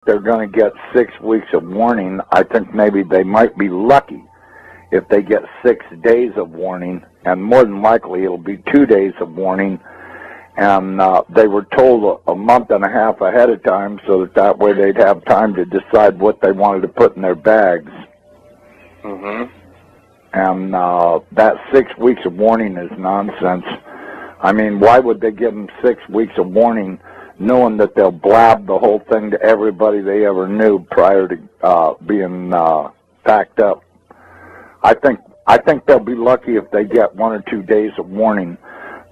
they're going to get 6 weeks of warning. I think maybe they might be lucky if they get 6 days of warning, and more than likely it'll be 2 days of warning. And they were told a month and a half ahead of time so that way they'd have time to decide what they wanted to put in their bags. Mm-hmm. And that 6 weeks of warning is nonsense. I mean, why would they give them 6 weeks of warning knowing that they'll blab the whole thing to everybody they ever knew prior to being packed up? I think they'll be lucky if they get 1 or 2 days of warning.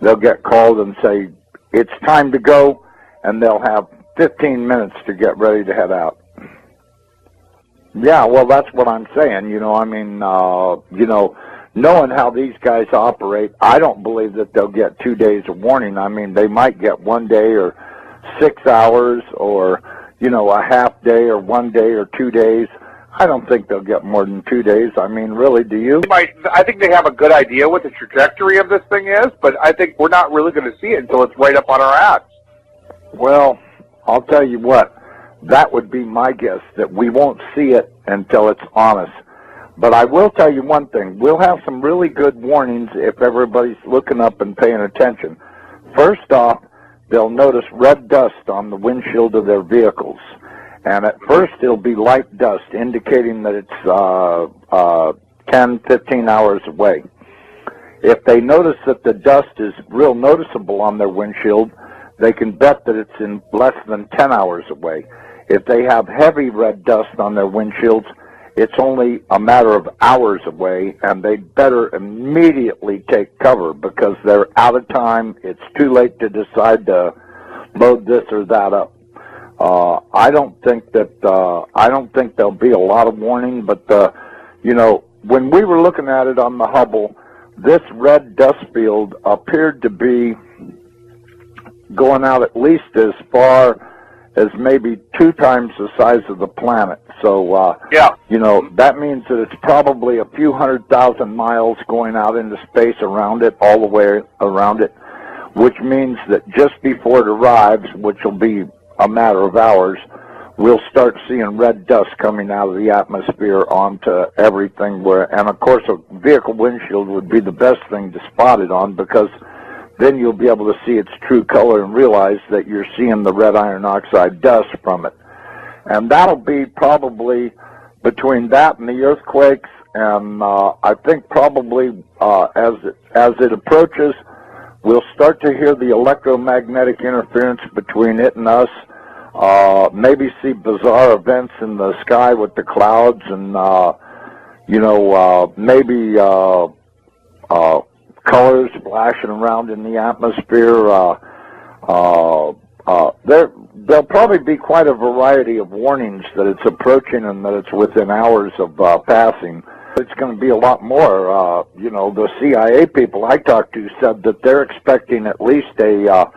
They'll get called and say, it's time to go, and they'll have 15 minutes to get ready to head out. Yeah, well, that's what I'm saying. You know, I mean, you know, knowing how these guys operate, I don't believe that they'll get 2 days of warning. I mean, they might get 1 day or 6 hours or, you know, a half day or 1 day or 2 days. I don't think they'll get more than 2 days. I mean, really, do you? I think they have a good idea what the trajectory of this thing is, but I think we're not really going to see it until it's right up on our ass. Well, I'll tell you what, that would be my guess, that we won't see it until it's on us. But I will tell you one thing, we'll have some really good warnings if everybody's looking up and paying attention. First off, they'll notice red dust on the windshield of their vehicles. And at first it'll be light dust, indicating that it's 10, 15 hours away. If they notice that the dust is real noticeable on their windshield, they can bet that it's in less than 10 hours away. If they have heavy red dust on their windshields, it's only a matter of hours away, and they'd better immediately take cover because they're out of time. It's too late to decide to load this or that up. I don't think there'll be a lot of warning, but you know, when we were looking at it on the Hubble, this red dust field appeared to be going out at least as far as maybe 2 times the size of the planet. So, yeah, you know, that means that it's probably a few 100,000 miles going out into space around it, all the way around it, which means that just before it arrives, which will be a matter of hours, we'll start seeing red dust coming out of the atmosphere onto everything. And of course, a vehicle windshield would be the best thing to spot it on, because then you'll be able to see its true color and realize that you're seeing the red iron oxide dust from it. And that'll be probably between that and the earthquakes, and I think probably as it approaches, we'll start to hear the electromagnetic interference between it and us, maybe see bizarre events in the sky with the clouds, and, you know, maybe colors flashing around in the atmosphere. There'll probably be quite a variety of warnings that it's approaching and that it's within hours of passing. It's going to be a lot more. You know, the CIA people I talked to said that they're expecting at least a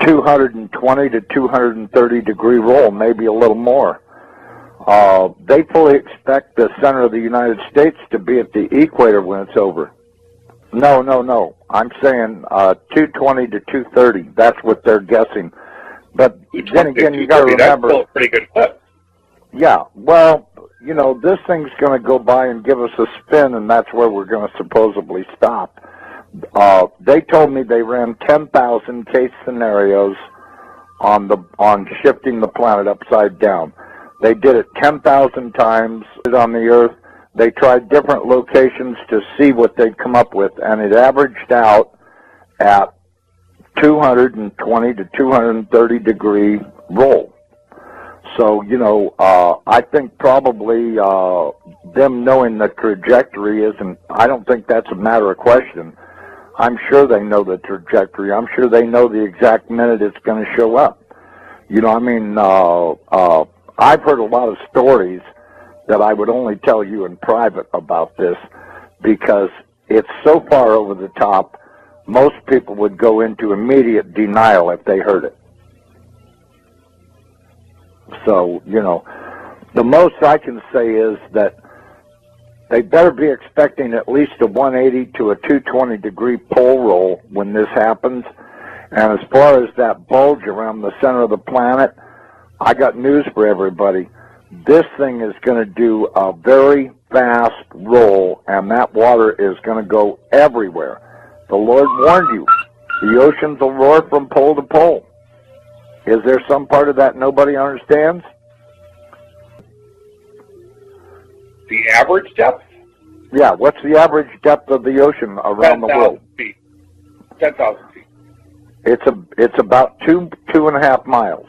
220 to 230 degree roll, maybe a little more. They fully expect the center of the United States to be at the equator when it's over. No. I'm saying 220 to 230. That's what they're guessing. But then again, you got to remember. That's still a pretty good clip. Yeah, well, you know, this thing's going to go by and give us a spin, and that's where we're going to supposedly stop. They told me they ran 10,000 case scenarios on shifting the planet upside down. They did it 10,000 times on the Earth. They tried different locations to see what they'd come up with, and it averaged out at 220 to 230 degree roll. So, you know, I think probably them knowing the trajectory isn't, I don't think that's a matter of question. I'm sure they know the trajectory. I'm sure they know the exact minute it's going to show up. You know, I mean, I've heard a lot of stories that I would only tell you in private about this, because it's so far over the top, most people would go into immediate denial if they heard it. So, you know, the most I can say is that they better be expecting at least a 180 to a 220 degree pole roll when this happens. And as far as that bulge around the center of the planet, I got news for everybody. This thing is going to do a very fast roll, and that water is going to go everywhere. The Lord warned you. The oceans will roar from pole to pole. Is there some part of that nobody understands? The average depth? Yeah, what's the average depth of the ocean around the world? 10,000 feet. 10,000 feet. It's about 2.5 miles.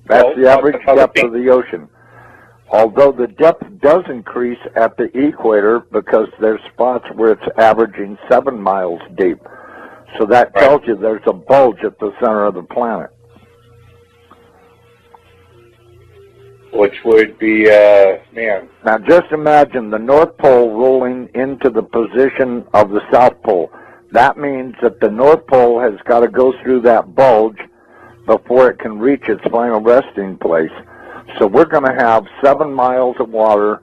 That's the average depth of the ocean. Although the depth does increase at the equator because there's spots where it's averaging 7 miles deep. So that tells you there's a bulge at the center of the planet. Which would be, man. Now just imagine the North Pole rolling into the position of the South Pole. That means that the North Pole has got to go through that bulge before it can reach its final resting place. So we're going to have 7 miles of water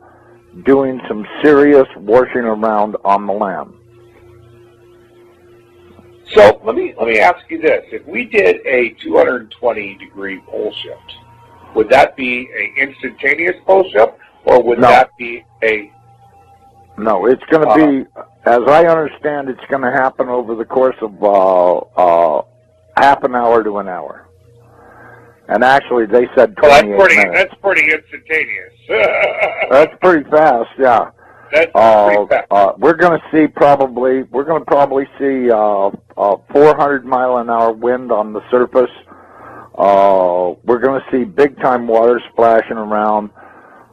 doing some serious washing around on the land. So let me ask you this: if we did a 220-degree pole shift, would that be an instantaneous pole shift, or would that be a? No, it's going to be, as I understand, it's going to happen over the course of half an hour to an hour. And actually, they said 28 minutes. That's pretty instantaneous. That's pretty fast, yeah. That's pretty fast. We're going to probably see 400-mile-an-hour wind on the surface. We're going to see big-time water splashing around.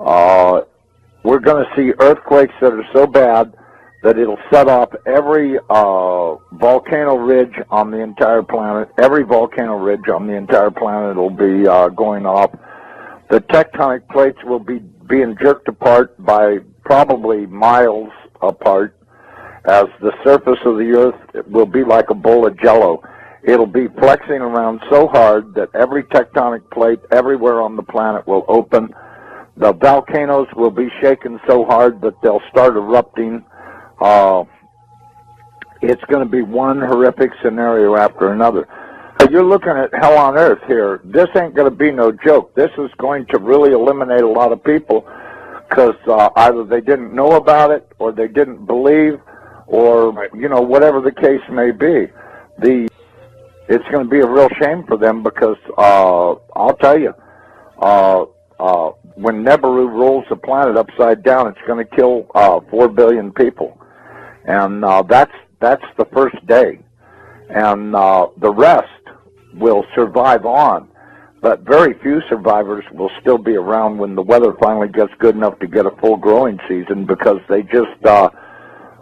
We're going to see earthquakes that are so bad that it'll set off every volcano ridge on the entire planet. Every volcano ridge on the entire planet will be going off. The tectonic plates will be being jerked apart by probably miles apart, as the surface of the earth will be like a bowl of jello. It'll be flexing around so hard that every tectonic plate everywhere on the planet will open. The volcanoes will be shaken so hard that they'll start erupting. It's going to be one horrific scenario after another. You're looking at hell on earth here. This ain't going to be no joke. This is going to really eliminate a lot of people because either they didn't know about it or they didn't believe, or, you know, whatever the case may be. It's going to be a real shame for them because I'll tell you, when Nibiru rolls the planet upside down, it's going to kill 4 billion people. And that's the first day. And the rest will survive on. But very few survivors will still be around when the weather finally gets good enough to get a full growing season, because they just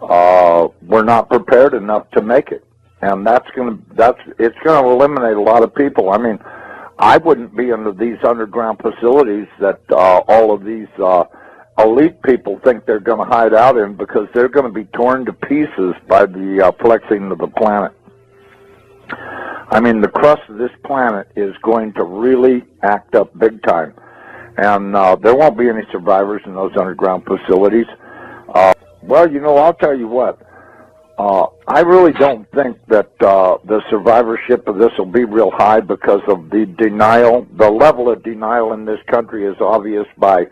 were not prepared enough to make it. And it's going to eliminate a lot of people. I mean, I wouldn't be under these underground facilities that all of these elite people think they're going to hide out in, because they're going to be torn to pieces by the flexing of the planet. I mean, the crust of this planet is going to really act up big time. And there won't be any survivors in those underground facilities. Well, you know, I'll tell you what. I really don't think that the survivorship of this will be real high because of the denial. The level of denial in this country is obvious by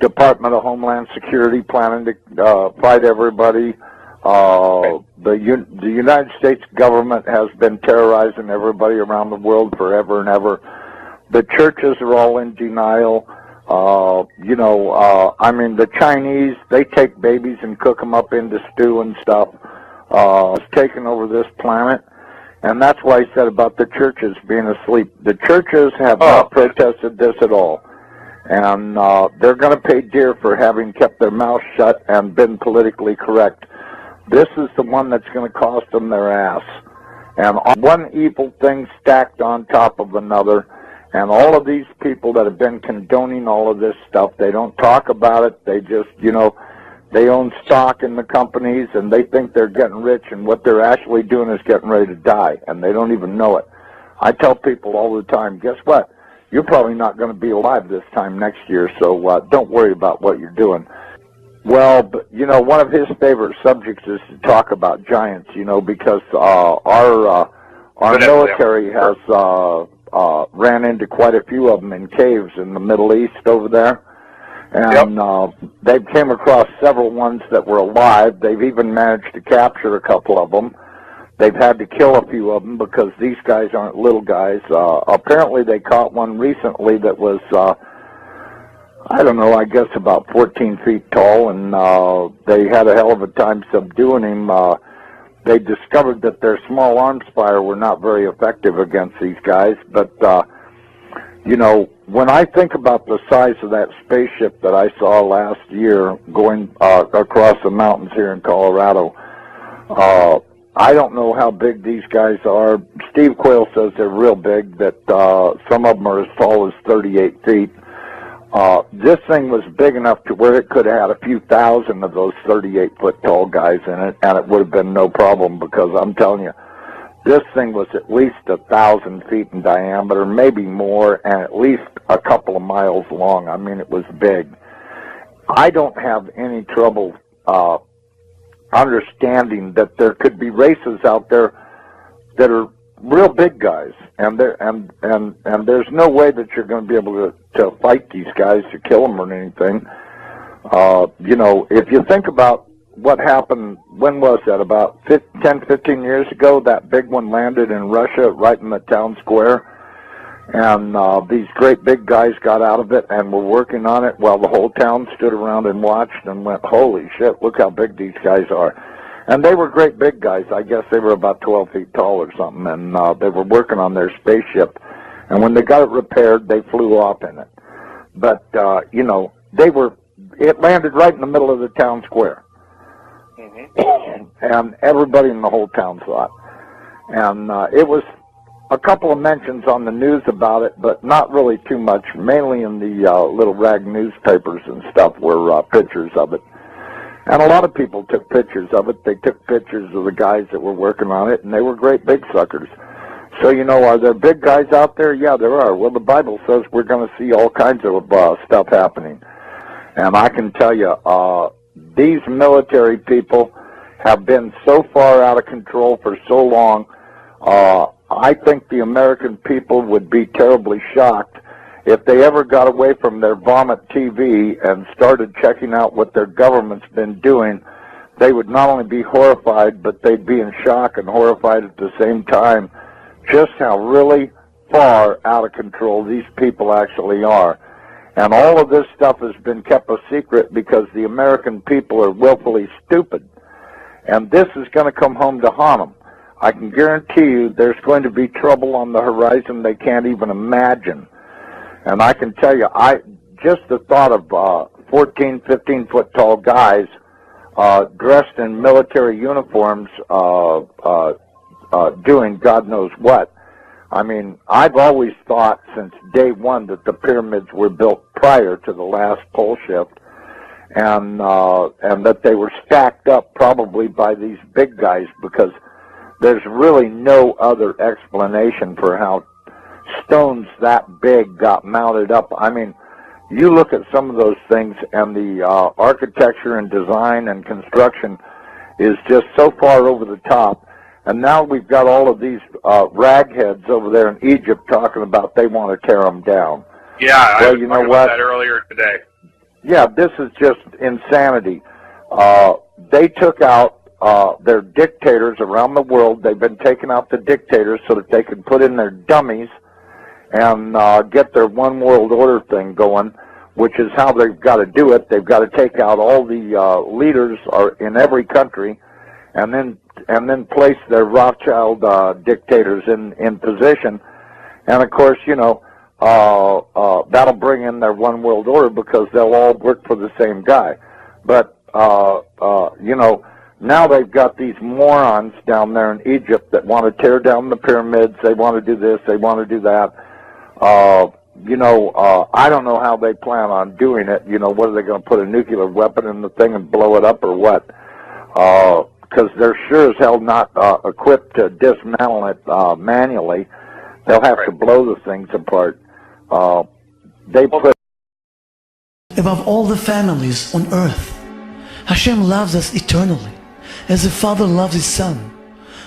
Department of Homeland Security planning to fight everybody. The United States government has been terrorizing everybody around the world forever and ever. The churches are all in denial. I mean, the Chinese, they take babies and cook them up into stew and stuff. It's taken over this planet. And that's why I said about the churches being asleep. The churches have not protested this at all. And they're going to pay dear for having kept their mouths shut and been politically correct. This is the one that's going to cost them their ass. And one evil thing stacked on top of another. And all of these people that have been condoning all of this stuff, they don't talk about it. They just, they own stock in the companies, and they think they're getting rich, and what they're actually doing is getting ready to die, and they don't even know it. I tell people all the time, guess what? You're probably not going to be alive this time next year, so don't worry about what you're doing. Well, but, one of his favorite subjects is to talk about giants, because our military has ran into quite a few of them in caves in the Middle East over there. And they came across several ones that were alive. They've even managed to capture a couple of them. They've had to kill a few of them because these guys aren't little guys. Apparently they caught one recently that was, I don't know, I guess about 14 feet tall, and they had a hell of a time subduing him. They discovered that their small arms fire were not very effective against these guys, but, you know, when I think about the size of that spaceship that I saw last year going across the mountains here in Colorado, I don't know how big these guys are. Steve Quayle says they're real big, that some of them are as tall as 38 feet. This thing was big enough to where it could have had a few thousand of those 38-foot tall guys in it, and it would have been no problem, because I'm telling you, this thing was at least 1,000 feet in diameter, maybe more, and at least a couple of miles long. I mean, it was big. I don't have any trouble understanding that there could be races out there that are real big guys, and there's no way that you're going to be able to fight these guys to kill them or anything. You know, if you think about what happened, when was that, about 10, 15 years ago, that big one landed in Russia right in the town square, and these great big guys got out of it and were working on it while the whole town stood around and watched and went, holy shit, look how big these guys are. And they were great big guys. I guess they were about 12 feet tall or something, and they were working on their spaceship. And when they got it repaired, they flew off in it. But, you know, it landed right in the middle of the town square. And everybody in the whole town saw it. And it was a couple of mentions on the news about it, but not really too much. Mainly in the little rag newspapers and stuff were pictures of it. And a lot of people took pictures of it. They took pictures of the guys that were working on it, and they were great big suckers. So, you know, are there big guys out there? Yeah, there are. Well, the Bible says we're going to see all kinds of stuff happening. And I can tell you, these military people have been so far out of control for so long, I think the American people would be terribly shocked if they ever got away from their vomit TV and started checking out what their government's been doing. They would not only be horrified, but they'd be in shock and horrified at the same time, just how really far out of control these people actually are. And all of this stuff has been kept a secret because the American people are willfully stupid. And this is going to come home to haunt them. I can guarantee you there's going to be trouble on the horizon they can't even imagine. And I can tell you, just the thought of 14, 15-foot tall guys dressed in military uniforms doing God knows what. I mean, I've always thought since day one that the pyramids were built prior to the last pole shift, and that they were stacked up probably by these big guys, because there's really no other explanation for how stones that big got mounted up. I mean, you look at some of those things, and the architecture and design and construction is just so far over the top. And now we've got all of these ragheads over there in Egypt talking about they want to tear them down. Yeah, well, I was you know talking what? about that earlier today. Yeah, this is just insanity. They took out their dictators around the world. They've been taking out the dictators so that they can put in their dummies and get their one world order thing going, which is how they've got to do it. They've got to take out all the leaders in every country, and then place their Rothschild dictators in position. And of course, you know, that'll bring in their one world order because they'll all work for the same guy. But you know, now they've got these morons down there in Egypt that want to tear down the pyramids. They want to do this. They want to do that. You know, I don't know how they plan on doing it. You know, what are they going to put a nuclear weapon in the thing and blow it up or what? Because they're sure as hell not equipped to dismantle it manually. They'll have to blow the things apart. They put above all the families on earth. Hashem loves us eternally, as a father loves his son.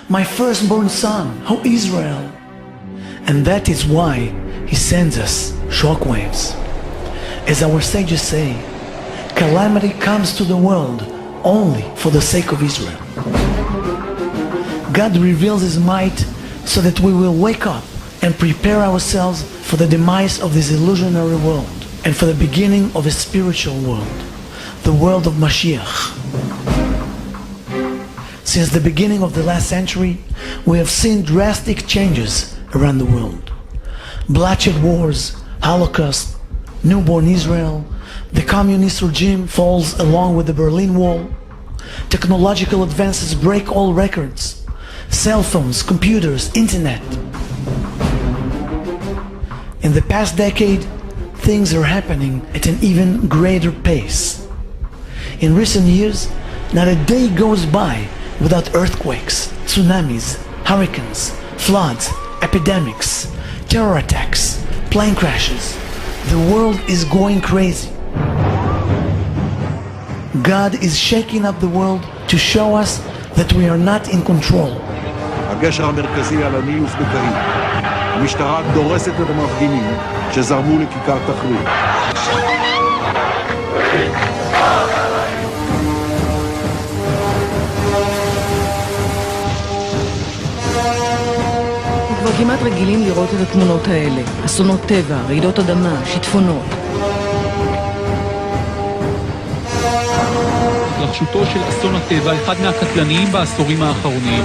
My firstborn son, O Israel. And that is why he sends us shockwaves. As our sages say, calamity comes to the world only for the sake of Israel. God reveals his might so that we will wake up and prepare ourselves for the demise of this illusionary world and for the beginning of a spiritual world, the world of Mashiach. Since the beginning of the last century, we have seen drastic changes around the world. Bloodshed wars, Holocaust, newborn Israel, the communist regime falls along with the Berlin Wall, technological advances break all records, cell phones, computers, internet. In the past decade, things are happening at an even greater pace. In recent years, not a day goes by without earthquakes, tsunamis, hurricanes, floods, epidemics, terror attacks, plane crashes. The world is going crazy. God is shaking up the world to show us that we are not in control. הגשר המרכזי על הנילוס בקהיר. המשטרה דורסת את המפגינים שזרמו לכיכר תחריר. כבר כמעט רגילים לראות את התמונות האלה. אסונות טבע, רעידות אדמה, שיטפונות. התרחשותו של אסון הטבע, אחד מהקטלניים בעשורים האחרונים.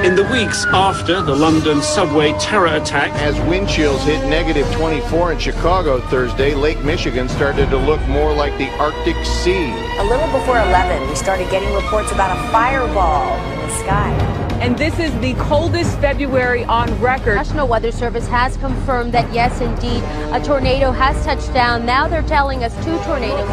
In the weeks after the London subway terror attack, as wind chills hit negative 24 in Chicago Thursday, Lake Michigan started to look more like the Arctic Sea. A little before 11, we started getting reports about a fireball in the sky. And this is the coldest February on record. National Weather Service has confirmed that, yes, indeed, a tornado has touched down. Now they're telling us 2 tornadoes.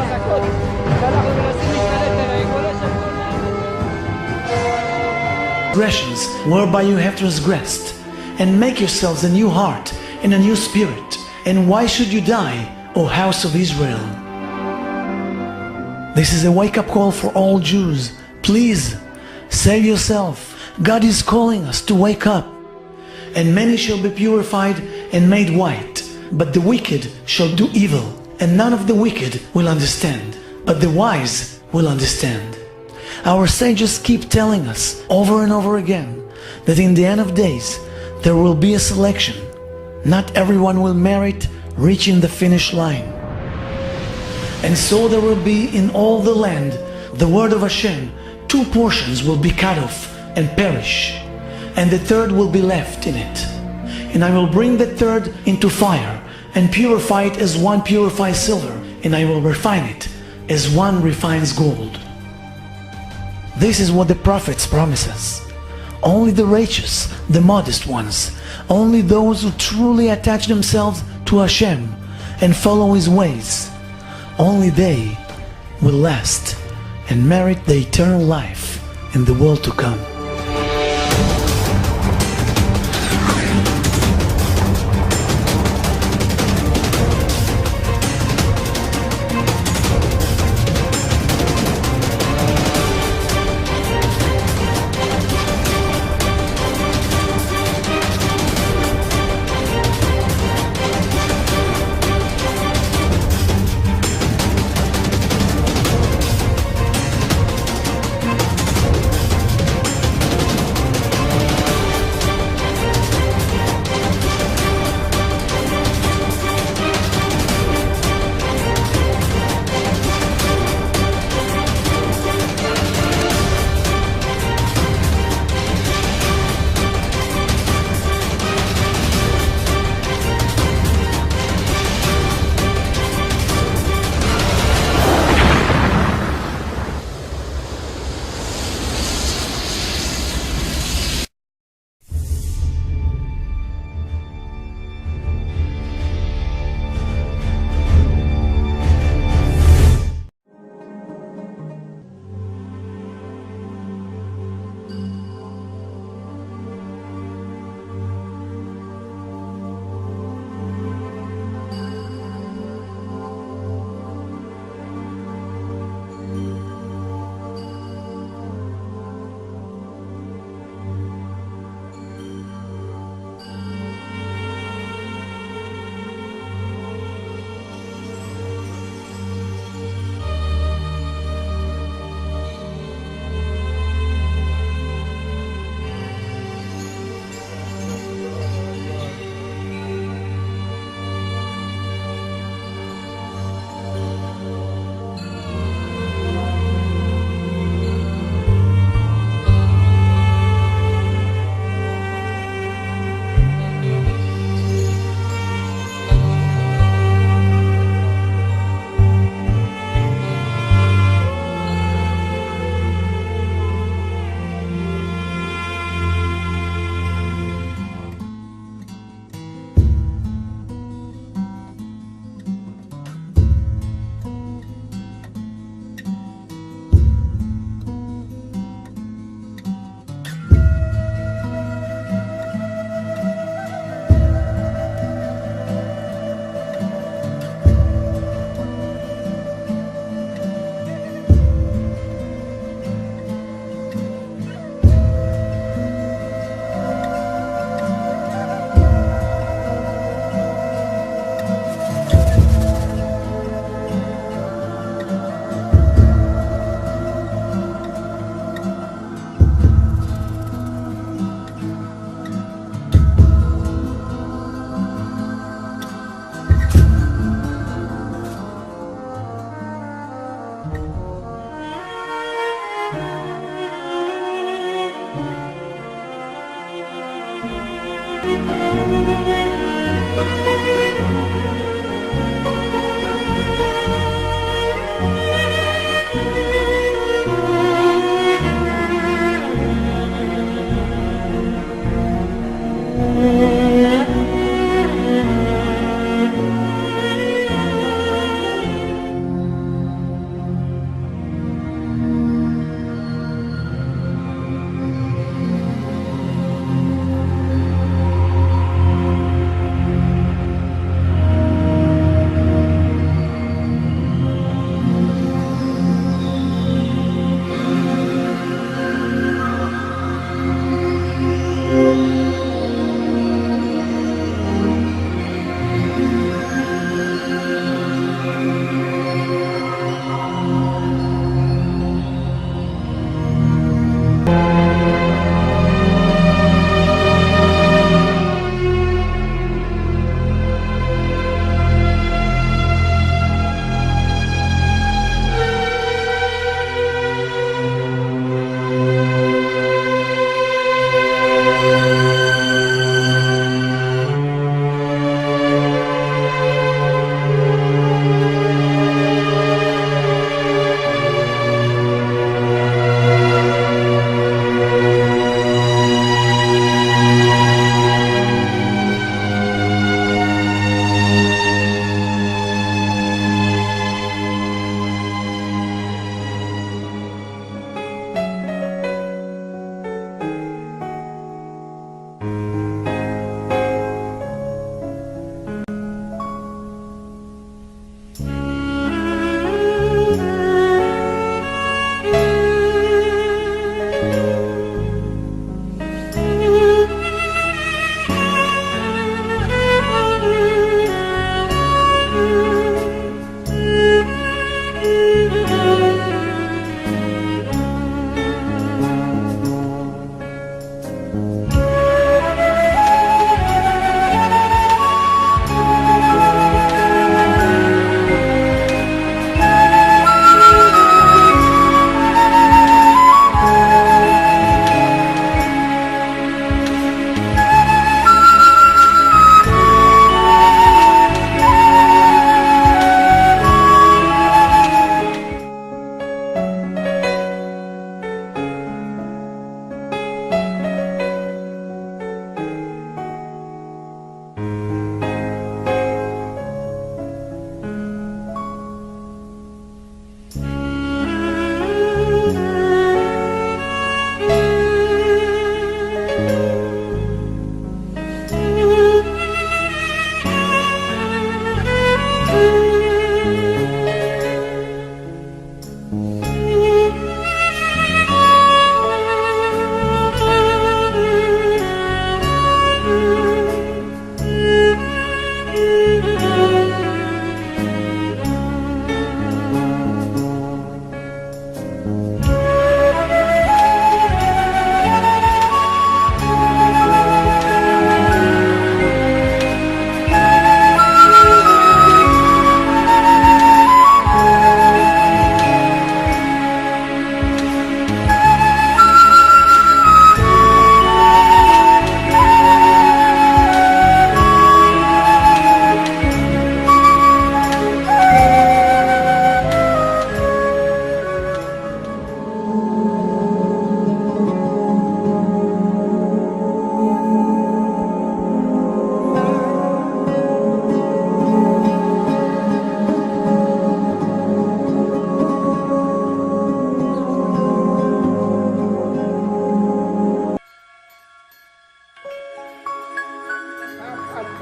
Transgressions whereby you have transgressed, and make yourselves a new heart and a new spirit. And why should you die, O house of Israel? This is a wake-up call for all Jews. Please, save yourself. God is calling us to wake up. And many shall be purified and made white, but the wicked shall do evil, and none of the wicked will understand, but the wise will understand. Our sages keep telling us over and over again that in the end of days there will be a selection. Not everyone will merit reaching the finish line. And so there will be in all the land the word of Hashem. 2 portions will be cut off and perish, and the third will be left in it. And I will bring the third into fire and purify it as one purifies silver, and I will refine it as one refines gold. This is what the prophets promise us. Only the righteous, the modest ones, only those who truly attach themselves to Hashem and follow His ways, only they will last and merit the eternal life in the world to come.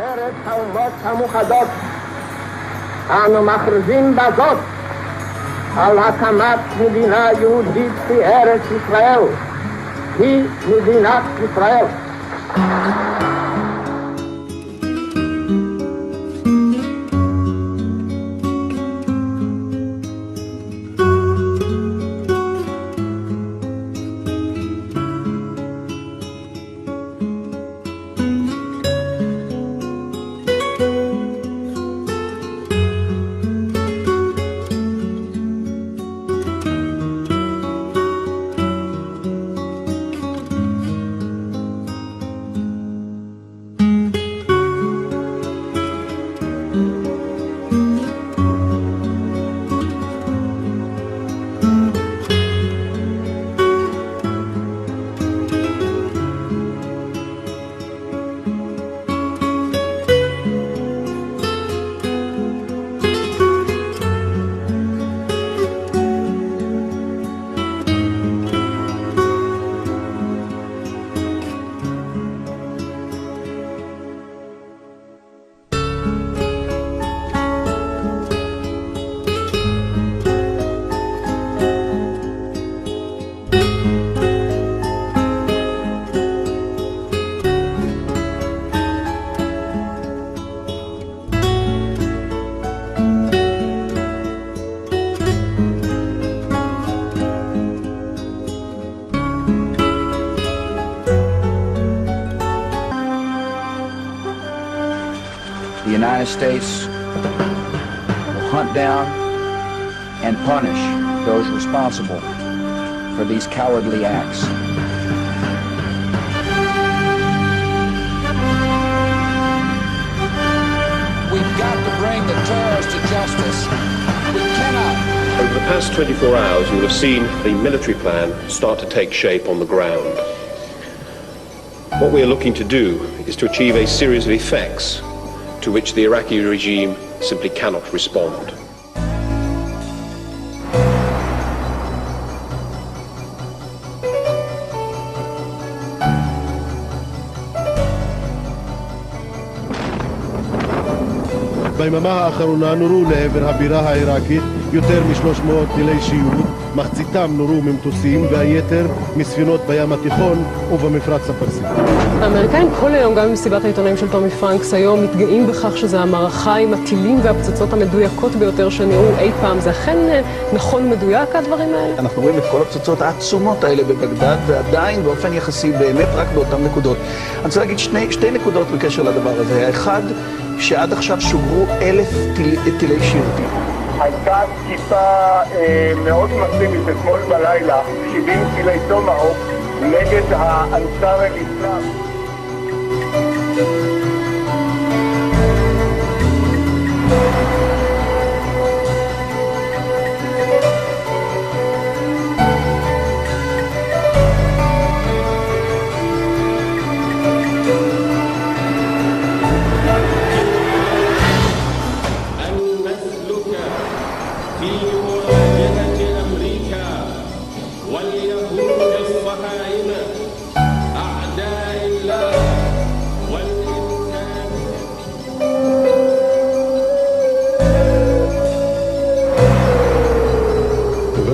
עצרת האומות המאוחדות אנו מכריזים בזאת על הקמת מדינה יהודית בארץ ישראל, היא מדינת ישראל. the United States will hunt down and punish those responsible for these cowardly acts. We've got to bring the terrorists to justice. We cannot. Over the past 24 hours, you will have seen the military plan start to take shape on the ground. What we are looking to do is to achieve a series of effects to which the Iraqi regime simply cannot respond. ביממה האחרונה נורו לעבר הבירה העיראקית יותר מ-300 טילי שיוט, מחציתם נורו ממטוסים והיתר מספינות בים התיכון ובמפרץ הפרסי. האמריקאים כל היום, גם במסיבת העיתונאים של טומי פרנקס היום, מתגאים בכך שזו המערכה עם הטילים והפצצות המדויקות ביותר שנראו אי פעם. זה אכן נכון מדויק הדברים האלה? אנחנו רואים את כל הפצצות העצומות האלה בבגדד, ועדיין באופן יחסי באמת רק באותן נקודות. אני רוצה להגיד שתי נקודות בקשר לדבר הזה. האחד, שעד עכשיו שוגרו 1,000 טילי שיוטים. הייתה תקיפה מאוד מסיבית אתמול בלילה, 70 טילי טומהוק נגד האנסאר אל-אסלאם.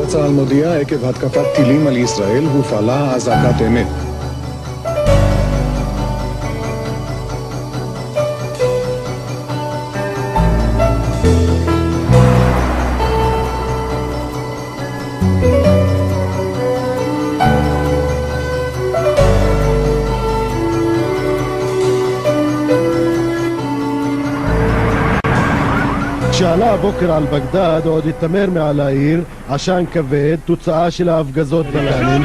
צה"ל מודיע עקב התקפת טילים על ישראל הופעלה אזעקת אמת. כשעלה הבוקר על בגדד עוד התמר מעל העיר עשן כבד, תוצאה של ההפגזות בלבנון.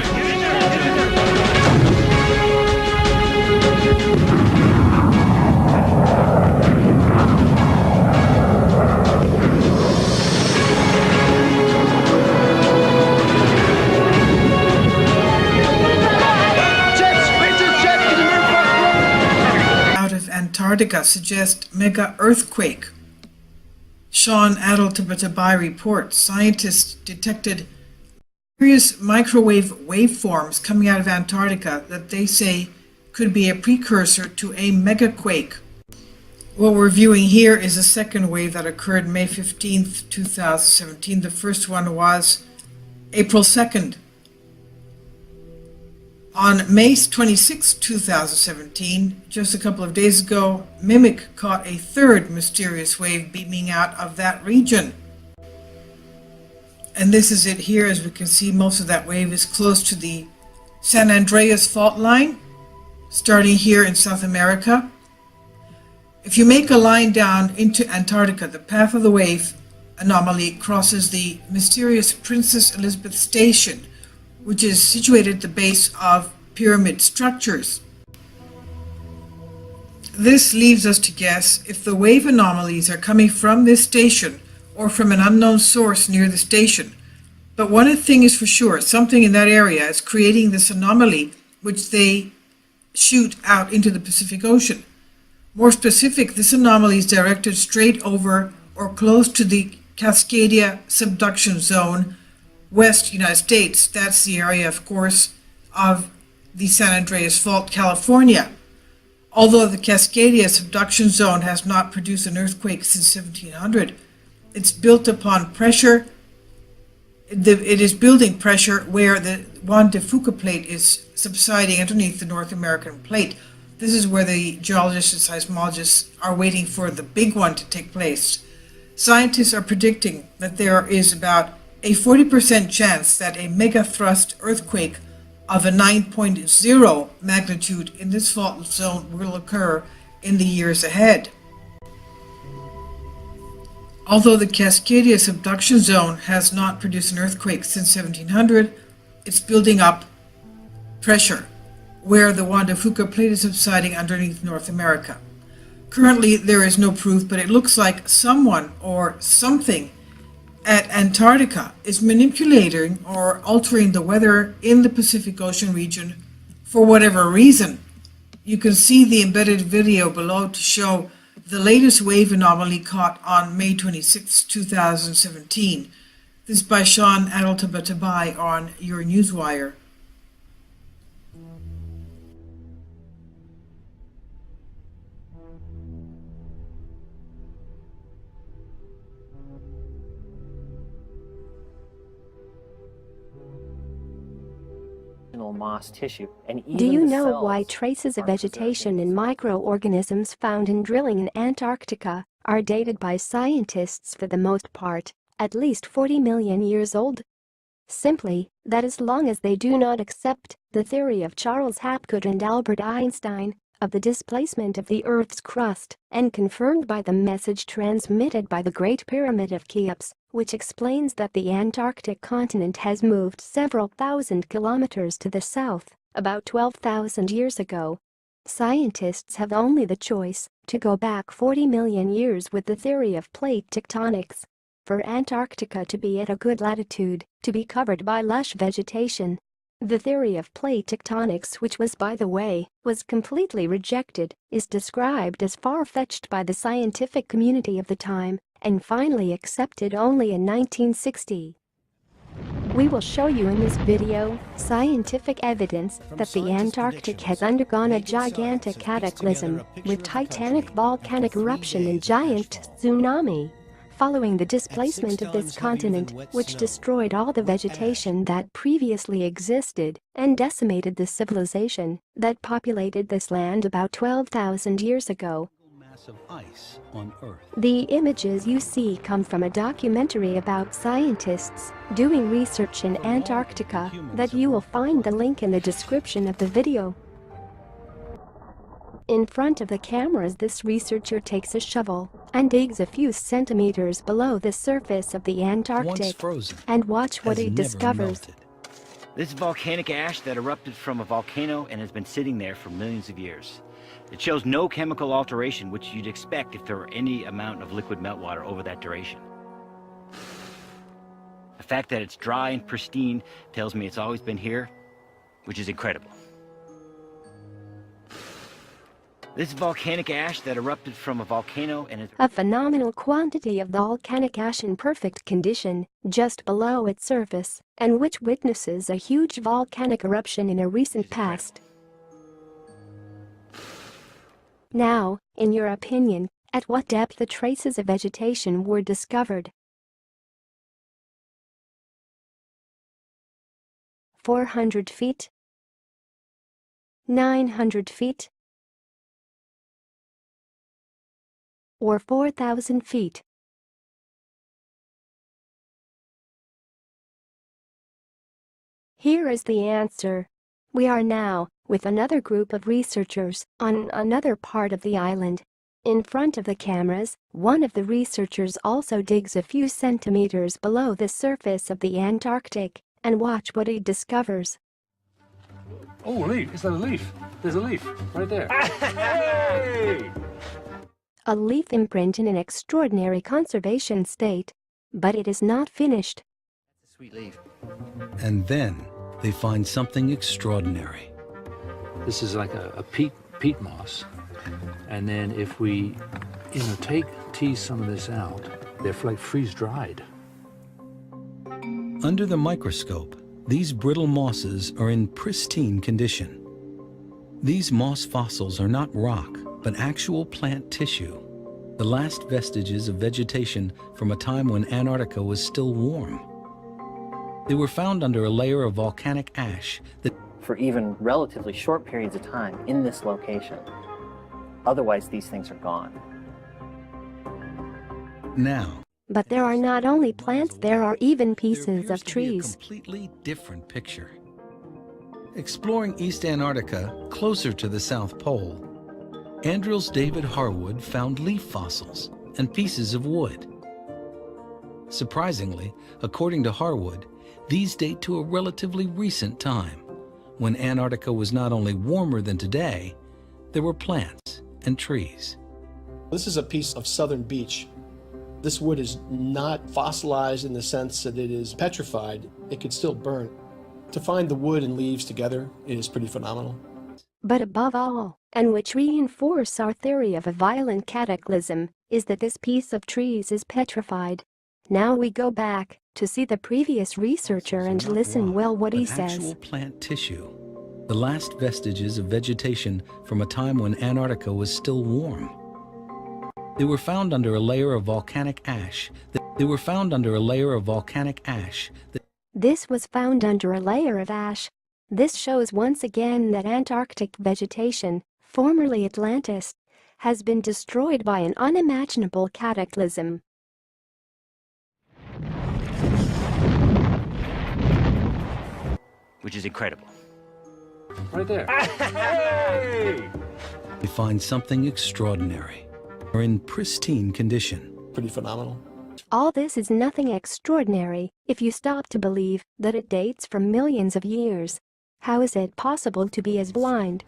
Out of Antarctica suggest mega earthquake. Sean Adel-Tabatabai reports scientists detected various microwave waveforms coming out of Antarctica that they say could be a precursor to a megaquake. What we're viewing here is a second wave that occurred May 15th, 2017. The first one was April 2nd. On May 26, 2017, just a couple of days ago, Mimic caught a third mysterious wave beaming out of that region. And this is it here. As we can see, most of that wave is close to the San Andreas fault line, starting here in South America. If you make a line down into Antarctica, the path of the wave anomaly crosses the mysterious Princess Elizabeth Station, which is situated at the base of pyramid structures. This leaves us to guess if the wave anomalies are coming from this station or from an unknown source near the station. But one thing is for sure, something in that area is creating this anomaly which they shoot out into the Pacific Ocean. More specific, this anomaly is directed straight over or close to the Cascadia subduction zone, West United States. That's the area, of course, of the San Andreas Fault, California. Although the Cascadia subduction zone has not produced an earthquake since 1700, it's built upon pressure. It is building pressure where the Juan de Fuca plate is subsiding underneath the North American plate. This is where the geologists and seismologists are waiting for the big one to take place. Scientists are predicting that there is about a 40% chance that a megathrust earthquake of a 9.0 magnitude in this fault zone will occur in the years ahead. Although the Cascadia subduction zone has not produced an earthquake since 1700, it's building up pressure where the Juan de Fuca plate is subsiding underneath North America. Currently, there is no proof, but it looks like someone or something at Antarctica is manipulating or altering the weather in the Pacific Ocean region for whatever reason. You can see the embedded video below to show the latest wave anomaly caught on May 26, 2017. This is by Sean Adel-Tabatabai on Your Newswire. Moss tissue. And do you know why traces of vegetation and microorganisms found in drilling in Antarctica are dated by scientists for the most part at least 40 million years old? Simply, that as long as they do not accept the theory of Charles Hapgood and Albert Einstein of the displacement of the Earth's crust, and confirmed by the message transmitted by the Great Pyramid of Cheops, which explains that the Antarctic continent has moved several thousand kilometers to the south, about 12,000 years ago. Scientists have only the choice to go back 40 million years with the theory of plate tectonics. For Antarctica to be at a good latitude, to be covered by lush vegetation. The theory of plate tectonics, which was, by the way, was completely rejected, is described as far-fetched by the scientific community of the time, and finally accepted only in 1960. We will show you in this video scientific evidence that the Antarctic has undergone a gigantic cataclysm, with titanic volcanic eruption and giant tsunami. Following the displacement of this continent, which destroyed all the vegetation that previously existed and decimated the civilization that populated this land about 12,000 years ago. Of ice on Earth. The images you see come from a documentary about scientists doing research in Antarctica that you will find the link in the description of the video. In front of the cameras, this researcher takes a shovel and digs a few centimeters below the surface of the Antarctic and watch what he discovers. Melted. This is volcanic ash that erupted from a volcano and has been sitting there for millions of years. It shows no chemical alteration, which you'd expect if there were any amount of liquid meltwater over that duration. The fact that it's dry and pristine tells me it's always been here, which is incredible. This is volcanic ash that erupted from a volcano and is a phenomenal quantity of volcanic ash in perfect condition just below its surface, and which witnesses a huge volcanic eruption in a recent past. Now, in your opinion, at what depth the traces of vegetation were discovered? 400 feet? 900 feet? Or 4,000 feet? Here is the answer. We are now with another group of researchers on another part of the island. In front of the cameras, one of the researchers also digs a few centimeters below the surface of the Antarctic and watch what he discovers. Oh, a leaf. Is that a leaf? There's a leaf right there. Hey! A leaf imprint in an extraordinary conservation state, but it is not finished. Sweet leaf. And then they find something extraordinary. This is like a peat moss. And then if we, tease some of this out, they're like freeze-dried. Under the microscope, these brittle mosses are in pristine condition. These moss fossils are not rock, but actual plant tissue, the last vestiges of vegetation from a time when Antarctica was still warm. They were found under a layer of volcanic ash that for even relatively short periods of time in this location. Otherwise, these things are gone. Now. But there are not only plants, there are even pieces of trees. A completely different picture. Exploring East Antarctica, closer to the South Pole, Andrils David Harwood found leaf fossils and pieces of wood. Surprisingly, according to Harwood, these date to a relatively recent time, when Antarctica was not only warmer than today, there were plants and trees. This is a piece of southern beach. This wood is not fossilized in the sense that it is petrified. It could still burn. To find the wood and leaves together is pretty phenomenal. But above all, and which reinforce our theory of a violent cataclysm, is that this piece of trees is petrified. Now we go back to see the previous researcher and listen well what he says. Actual plant tissue, the last vestiges of vegetation from a time when Antarctica was still warm. They were found under a layer of volcanic ash. This was found under a layer of ash. This shows once again that Antarctic vegetation, formerly Atlantis, has been destroyed by an unimaginable cataclysm. Which is incredible. Right there. Hey! We find something extraordinary, or in pristine condition. Pretty phenomenal. All this is nothing extraordinary if you stop to believe that it dates from millions of years. How is it possible to be as blind?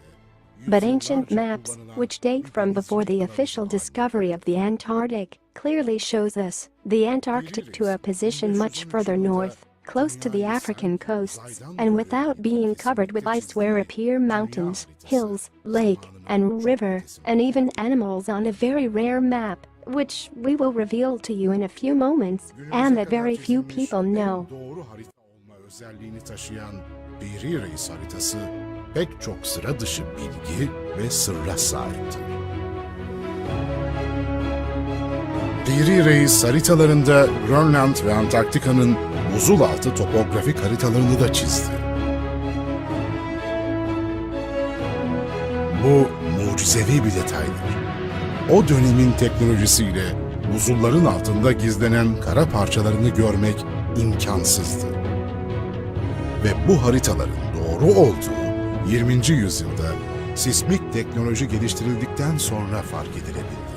But ancient maps, which date from before the official discovery of the Antarctic, clearly shows us the Antarctic to a position much further north, close to the African coasts, and without being covered with ice where appear mountains, hills, lake, and river, and even animals on a very rare map, which we will reveal to you in a few moments, and that very few people know. Piri Reis haritası pek çok sıra dışı bilgi ve sırra sahiptir. Piri Reis haritalarında Grönland ve Antarktika'nın buzul altı topografik haritalarını da çizdi. Bu mucizevi bir detaydır. O dönemin teknolojisiyle buzulların altında gizlenen kara parçalarını görmek imkansızdı. Ve bu haritaların doğru olduğu 20. yüzyılda sismik teknoloji geliştirildikten sonra fark edilebildi.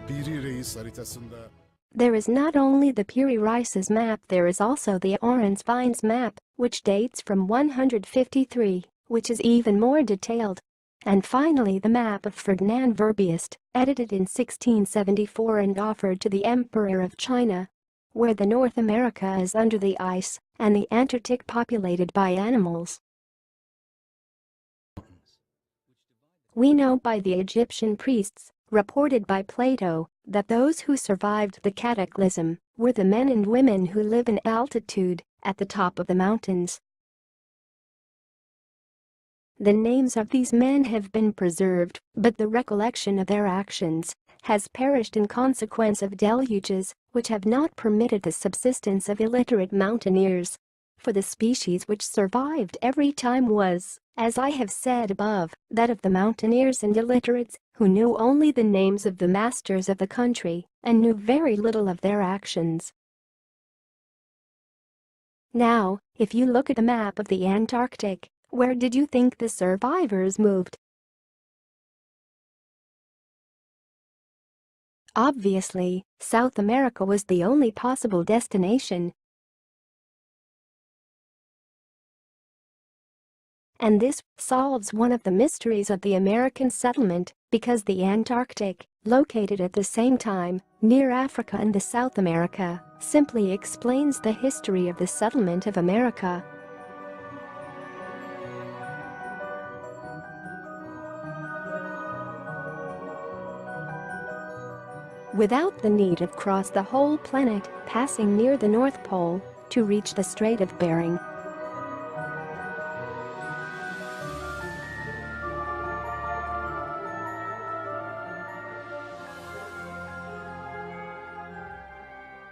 Piri Reis haritasında There is not only the Piri Reis's map, there is also the Orensvines map, which dates from 153, which is even more detailed. And finally the map of Ferdinand Verbiest, edited in 1674 and offered to the Emperor of China, where the North America is under the ice and the Antarctic populated by animals. We know by the Egyptian priests, reported by Plato, that those who survived the cataclysm were the men and women who live in altitude at the top of the mountains. The names of these men have been preserved, but the recollection of their actions has perished in consequence of deluges, which have not permitted the subsistence of illiterate mountaineers. For the species which survived every time was, as I have said above, that of the mountaineers and illiterates, who knew only the names of the masters of the country, and knew very little of their actions. Now, if you look at a map of the Antarctic, where did you think the survivors moved? Obviously, South America was the only possible destination. And this solves one of the mysteries of the American settlement, because the Antarctic, located at the same time, near Africa and the South America, simply explains the history of the settlement of America. Without the need of cross the whole planet, passing near the North Pole, to reach the Strait of Bering.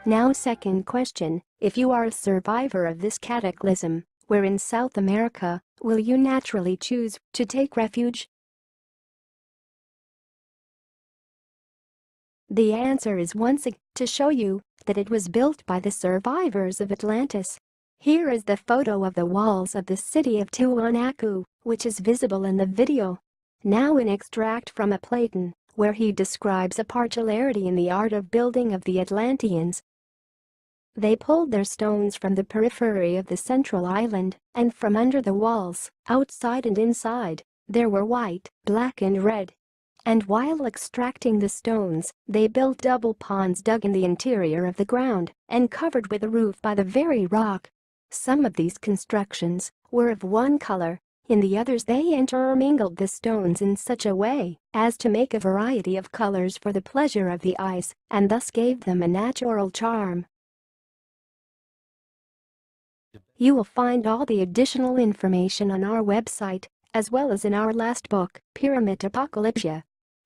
Now second question, if you are a survivor of this cataclysm, where in South America, will you naturally choose to take refuge? The answer is once again to show you that it was built by the survivors of Atlantis. Here is the photo of the walls of the city of Tiwanaku, which is visible in the video. Now an extract from a Platon, where he describes a particularity in the art of building of the Atlanteans. They pulled their stones from the periphery of the central island, and from under the walls, outside and inside, there were white, black and red. And while extracting the stones, they built double ponds dug in the interior of the ground and covered with a roof by the very rock. Some of these constructions were of one color, in the others they intermingled the stones in such a way as to make a variety of colors for the pleasure of the eyes, and thus gave them a natural charm. You will find all the additional information on our website, as well as in our last book, Pyramid Apocalypse.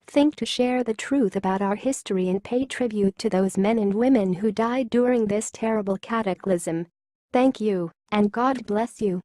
Think to share the truth about our history and pay tribute to those men and women who died during this terrible cataclysm. Thank you, and God bless you.